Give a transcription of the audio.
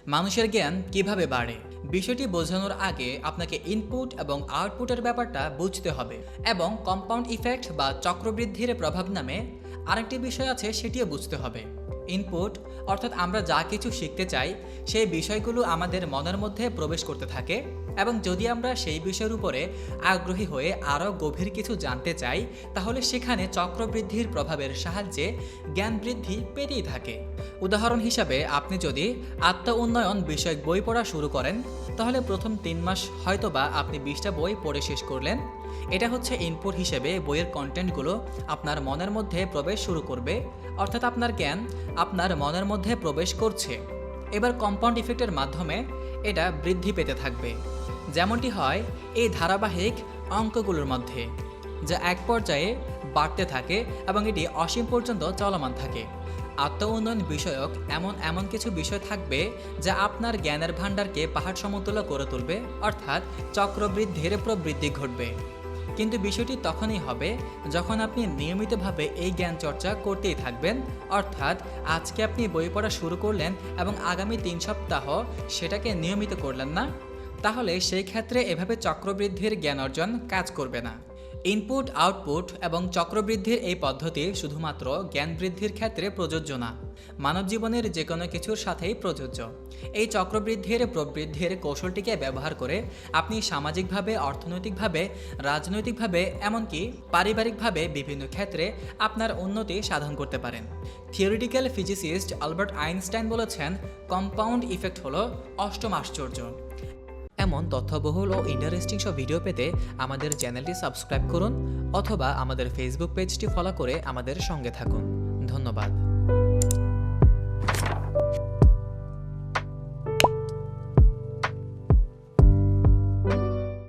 মানুষের জ্ঞান কিভাবে বাড়ে? বিষয়টি বোঝানোর আগে আপনাকে ইনপুট এবং আউটপুটের ব্যাপারটা বুঝতে হবে এবং কম্পাউন্ড ইফেক্ট বা চক্রবৃদ্ধির প্রভাব নামে আরেকটি বিষয় আছে, সেটিও বুঝতে হবে। ইনপুট অর্থাৎ আমরা যা কিছু শিখতে চাই সেই বিষয়গুলো আমাদের মনের মধ্যে প্রবেশ করতে থাকে এবং যদি আমরা সেই বিষয়ের উপরে আগ্রহী হয়ে আরও গভীর কিছু জানতে চাই তাহলে সেখানে চক্রবৃদ্ধির প্রভাবের সাহায্যে জ্ঞান বৃদ্ধি পেতেই থাকে। উদাহরণ হিসাবে আপনি যদি আত্ম উন্নয়ন বিষয়ক বই পড়া শুরু করেন তাহলে প্রথম 3 মাস হয়তোবা আপনি 20টা বই পড়ে শেষ করলেন। এটা হচ্ছে ইনপুট হিসেবে বইয়ের কন্টেন্টগুলো আপনার মনের মধ্যে প্রবেশ শুরু করবে, অর্থাৎ আপনার জ্ঞান আপনার মনের মধ্যে প্রবেশ করছে। এবার কম্পাউন্ড ইফেক্টের মাধ্যমে এটা বৃদ্ধি পেতে থাকবে, যেমনটি হয় এই ধারাবাহিক অঙ্কগুলোর মধ্যে, যা এক পর্যায়ে বাড়তে থাকে এবং এটি অসীম পর্যন্ত চলমান থাকে। আত্ম উন্নয়ন বিষয়ক এমন কিছু বিষয় থাকবে যা আপনার জ্ঞানের ভাণ্ডারকে পাহাড় সমতুল্য করে তুলবে, অর্থাৎ চক্রবৃদ্ধির প্রবৃদ্ধি ঘটবে। কিন্তু বিষয়টি তখনই হবে যখন আপনি নিয়মিতভাবে এই জ্ঞান চর্চা করতেই থাকবেন, অর্থাৎ আজকে আপনি বই পড়া শুরু করলেন এবং আগামী 3 সপ্তাহ সেটাকে নিয়মিত করলেন না, তাহলে সেই ক্ষেত্রে এভাবে চক্রবৃদ্ধির জ্ঞান অর্জন কাজ করবে না। ইনপুট আউটপুট এবং চক্রবৃদ্ধির এই পদ্ধতি শুধুমাত্র জ্ঞান বৃদ্ধির ক্ষেত্রে প্রযোজ্য না, মানব জীবনের যে কোনো কিছুর সাথেই প্রযোজ্য। এই চক্রবৃদ্ধির প্রবৃদ্ধির কৌশলটিকে ব্যবহার করে আপনি সামাজিকভাবে, অর্থনৈতিকভাবে, রাজনৈতিকভাবে, এমনকি পারিবারিকভাবে বিভিন্ন ক্ষেত্রে আপনার উন্নতি সাধন করতে পারেন। থিওরিটিক্যাল ফিজিসিস্ট আলবার্ট আইনস্টাইন বলেছেন, কম্পাউন্ড ইফেক্ট হলো অষ্টম আশ্চর্য। এমন তথ্যবহুল ও ইন্টারেস্টিং সব ভিডিও পেতে আমাদের চ্যানেলটি সাবস্ক্রাইব করুন অথবা আমাদের ফেসবুক পেজটি ফলো করে আমাদের সঙ্গে থাকুন। ধন্যবাদ।